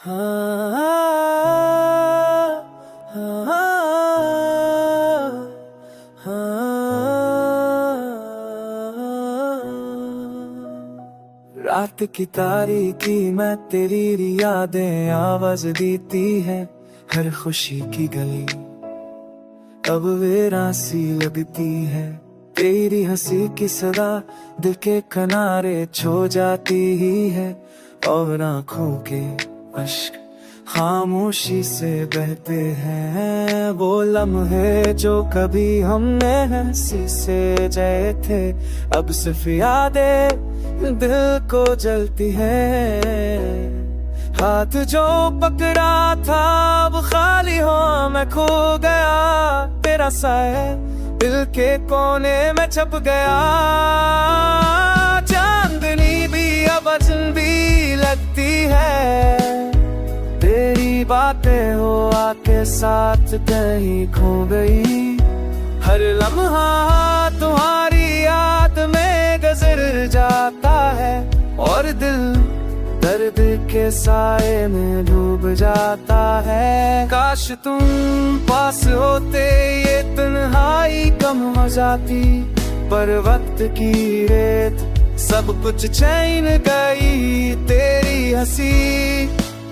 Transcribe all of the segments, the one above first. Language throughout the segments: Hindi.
हाँ, हाँ, रात की तारीकी में तेरी यादें आवाज देती है। हर खुशी की गली अब वीरासी लगती है। तेरी हंसी की सदा दिल के किनारे छो जाती ही है। और आँखों के अश्क खामोशी से बहते हैं। वो लम्हे जो कभी हमने हंसी से जिए थे, अब सिर्फ यादें दिल को जलती है। हाथ जो पकड़ा था अब खाली हो, मैं खो गया। तेरा साया दिल के कोने में छप गया। चांदनी भी अब अजनबी लगती है। तेरी बातें हो आके साथ कहीं खो गई। हर लम्हा तुम्हारी याद में गुजर जाता है। और दिल दर्द के साए में डूब जाता है। काश तुम पास होते ये तन्हाई कम हो जाती। पर वक्त की रेत सब कुछ छीन गई। तेरी हंसी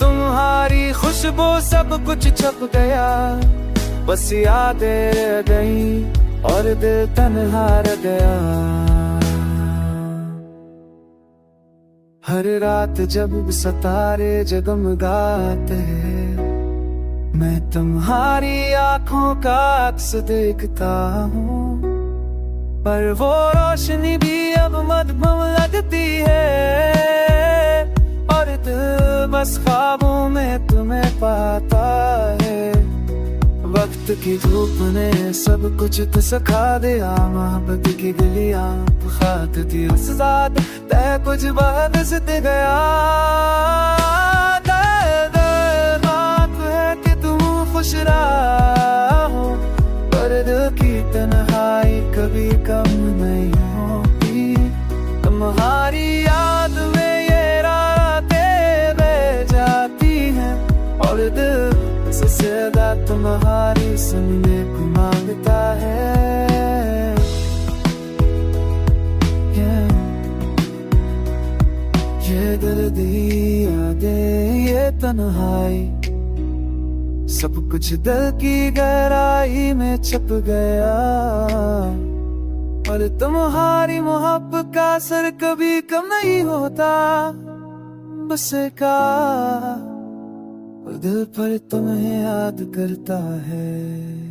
तुम्हारी खुशबू सब कुछ छप गया। बस यादें रह गई और दिल तन्हा रह गया। हर रात जब सितारे जगमगाते हैं, मैं तुम्हारी आंखों का अक्स देखता हूँ। पर वो रोशनी भी अब मधुम लगती है। और दिल बस ख्वाबों में तुम्हें पाता है। वक्त की धूप ने सब कुछ तो सिखा दिया। मोहब्बत की गलियां खात थी उस रात, तय कुछ बात से गया। बात है कि तुम खुश रहो, पर दिल की तन्हाई कभी कम नहीं होती। तुम्हारी याद में ये रातें बह जाती हैं। और दिल से ज्यादा तुम्हारी सुनने को मांगता है। ये दर्दी यादें ये तन्हाई सब कुछ दिल की गहराई में छप गया। और तुम्हारी मोहब्बत का असर कभी कम नहीं होता। बस का दिल पर तुम्हें याद करता है।